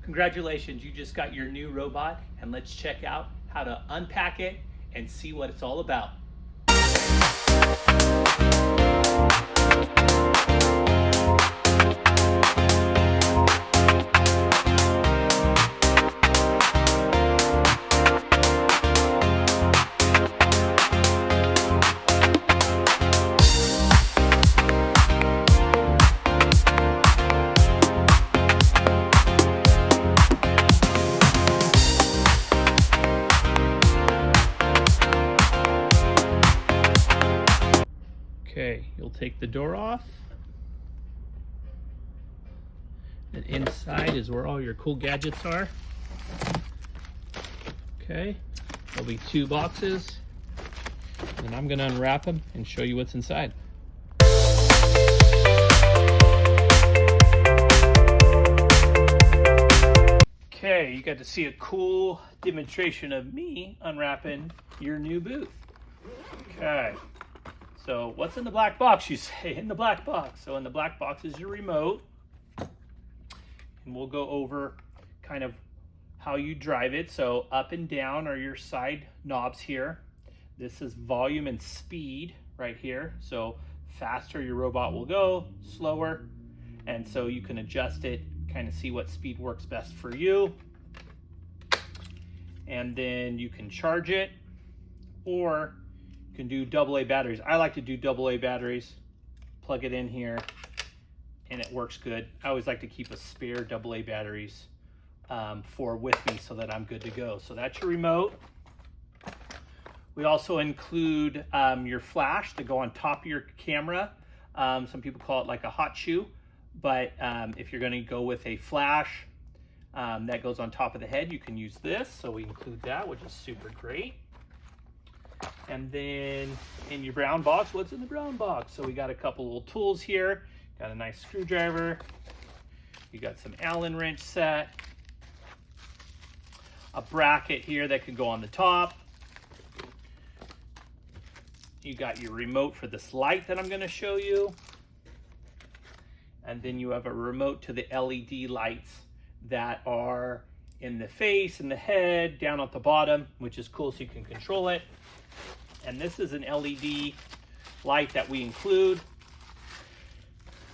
Congratulations, you just got your new robot, and let's check out how to unpack it and see what it's all about. Okay, you'll take the door off. And inside is where all your cool gadgets are. Okay, there'll be 2 boxes. And I'm gonna unwrap them and show you what's inside. Okay, you got to see a cool demonstration of me unwrapping your new booth. Okay. So what's in the black box, you say? In the black box. So in the black box is your remote. And we'll go over kind of how you drive it. So up and down are your side knobs here. This is volume and speed right here. So faster your robot will go, slower. And so you can adjust it, kind of see what speed works best for you. And then you can charge it, or you can do AA batteries. I like to do AA batteries. Plug it in here and it works good. I always like to keep a spare AA batteries with me so that I'm good to go. So that's your remote. We also include your flash to go on top of your camera. Some people call it like a hot shoe, but if you're gonna go with a flash that goes on top of the head, you can use this. So we include that, which is super great. And then in your brown box, what's in the brown box? So we got a couple little tools here. Got a nice screwdriver. You got some Allen wrench set. A bracket here that can go on the top. You got your remote for this light that I'm going to show you. And then you have a remote to the LED lights that are in the face, in the head, down at the bottom, which is cool so you can control it. And this is an LED light that we include.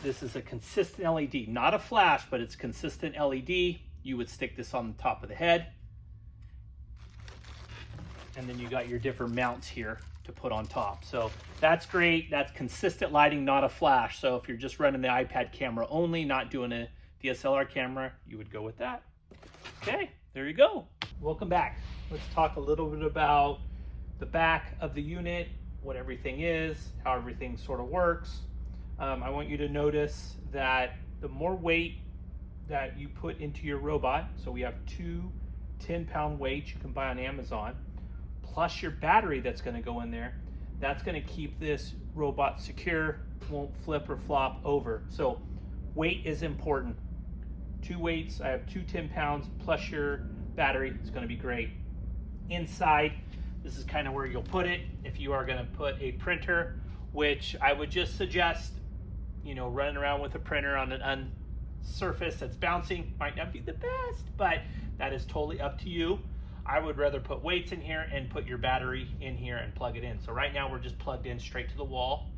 This is a consistent LED, not a flash, but it's consistent LED. You would stick this on the top of the head. And then you got your different mounts here to put on top. So that's great. That's consistent lighting, not a flash. So if you're just running the iPad camera only, not doing a DSLR camera, you would go with that. Okay, there you go. Welcome back. Let's talk a little bit about the back of the unit, what everything is, how everything sort of works. I want you to notice that the more weight that you put into your robot, so we have 2 10-pound weights you can buy on Amazon, plus your battery that's going to go in there, that's going to keep this robot secure, won't flip or flop over. So weight is important. 2 weights, I have 2 10 pounds plus your battery, it's going to be great. Inside, this is kind of where you'll put it. If you are going to put a printer, which I would just suggest, you know, running around with a printer on an surface that's bouncing might not be the best, but that is totally up to you. I would rather put weights in here and put your battery in here and plug it in. So right now we're just plugged in straight to the wall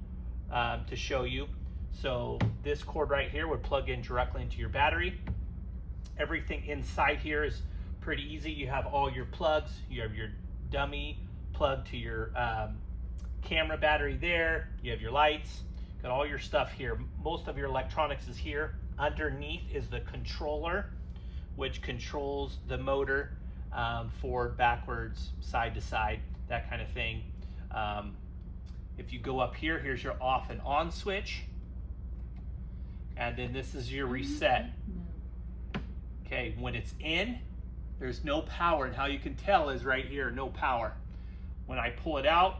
to show you. So this cord right here would plug in directly into your battery. Everything inside here is pretty easy. You have all your plugs. You have your dummy plug to your camera battery there. You have your lights, got all your stuff here. Most of your electronics is here. Underneath is the controller, which controls the motor forward, backwards, side to side, that kind of thing. If you go up here, here's your off and on switch. And then this is your reset. Okay, when it's in, there's no power, and how you can tell is right here, no power. When I pull it out,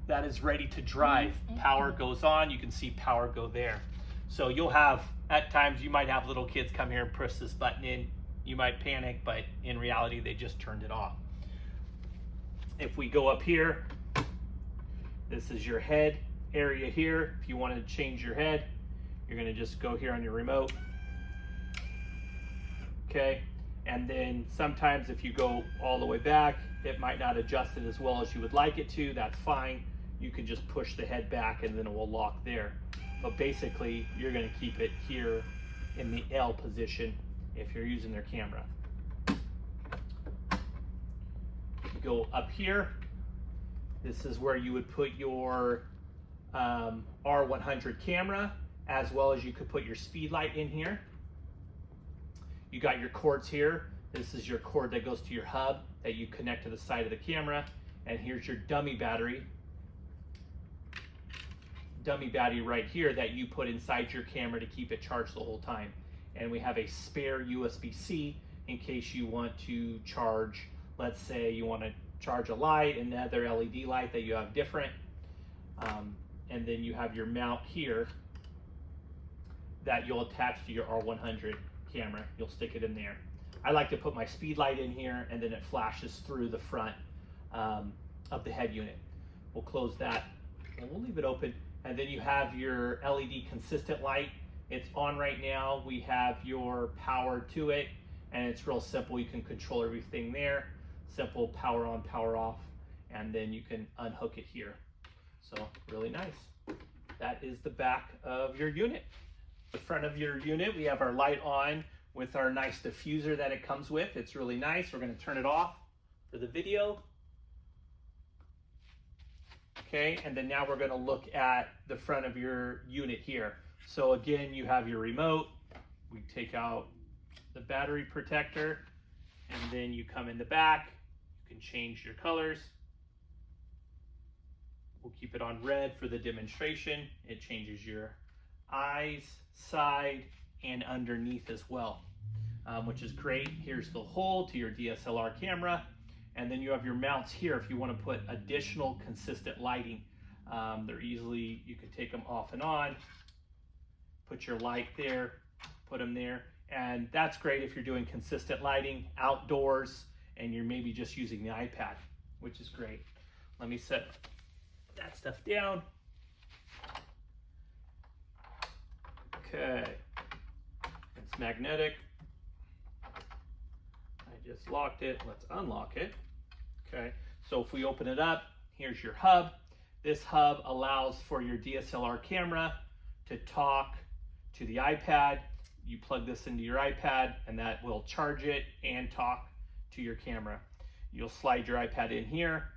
that is ready to drive. Power goes on, you can see power go there. So you'll have, at times you might have little kids come here and press this button in. You might panic, but in reality, they just turned it off. If we go up here, this is your head area here. If you wanted to change your head, you're gonna just go here on your remote okay? And then sometimes if you go all the way back, it might not adjust it as well as you would like it to. That's fine. You can just push the head back and then it will lock there. But basically, you're gonna keep it here in the L position if you're using their camera. Go up here. This is where you would put your R100 camera, as well as you could put your speed light in here. You got your cords here. This is your cord that goes to your hub that you connect to the side of the camera. And here's your dummy battery. Dummy battery right here that you put inside your camera to keep it charged the whole time. And we have a spare USB-C in case you want to charge, let's say you want to charge a light, another LED light that you have different. And then you have your mount here that you'll attach to your R100 camera. You'll stick it in there. I like to put my speed light in here and then it flashes through the front of the head unit. We'll close that and we'll leave it open. And then you have your LED consistent light. It's on right now. We have your power to it and it's real simple. You can control everything there. Simple power on, power off, and then you can unhook it here. So really nice. That is the back of your unit. The front of your unit, we have our light on with our nice diffuser that it comes with. It's really nice. We're going to turn it off for the video. Okay, and then now we're going to look at the front of your unit here. So again, you have your remote. We take out the battery protector, and then you come in the back. You can change your colors. We'll keep it on red for the demonstration. It changes your eyes, side, and underneath as well, which is great. Here's the hole to your DSLR camera. And then you have your mounts here if you want to put additional consistent lighting. They're easily, you can take them off and on, put your light there, put them there. And that's great if you're doing consistent lighting outdoors and you're maybe just using the iPad, which is great. Let me set that stuff down. Okay, it's magnetic. I just locked it. Let's unlock it. Okay, so if we open it up, here's your hub. This hub allows for your DSLR camera to talk to the iPad. You plug this into your iPad and that will charge it and talk to your camera. You'll slide your iPad in here.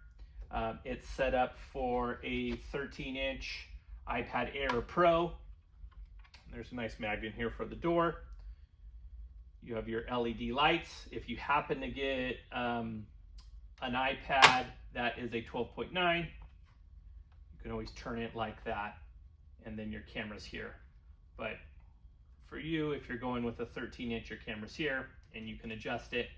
It's set up for a 13-inch iPad Air Pro. There's a nice magnet here for the door. You have your LED lights. If you happen to get an iPad that is a 12.9, you can always turn it like that, and then your camera's here. But for you, if you're going with a 13-inch, your camera's here, and you can adjust it.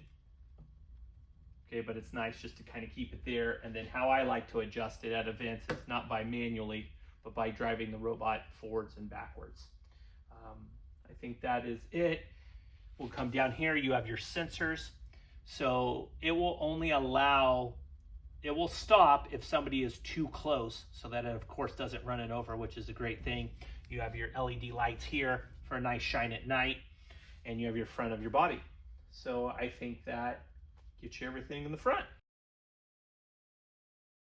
Okay, but it's nice just to kind of keep it there. And then how I like to adjust it at events is not by manually, but by driving the robot forwards and backwards. I think that is it. We'll come down here. You have your sensors. So it will only allow, it will stop if somebody is too close, so that it of course doesn't run it over, which is a great thing. You have your LED lights here for a nice shine at night, and you have your front of your body. So I think that gets you everything in the front.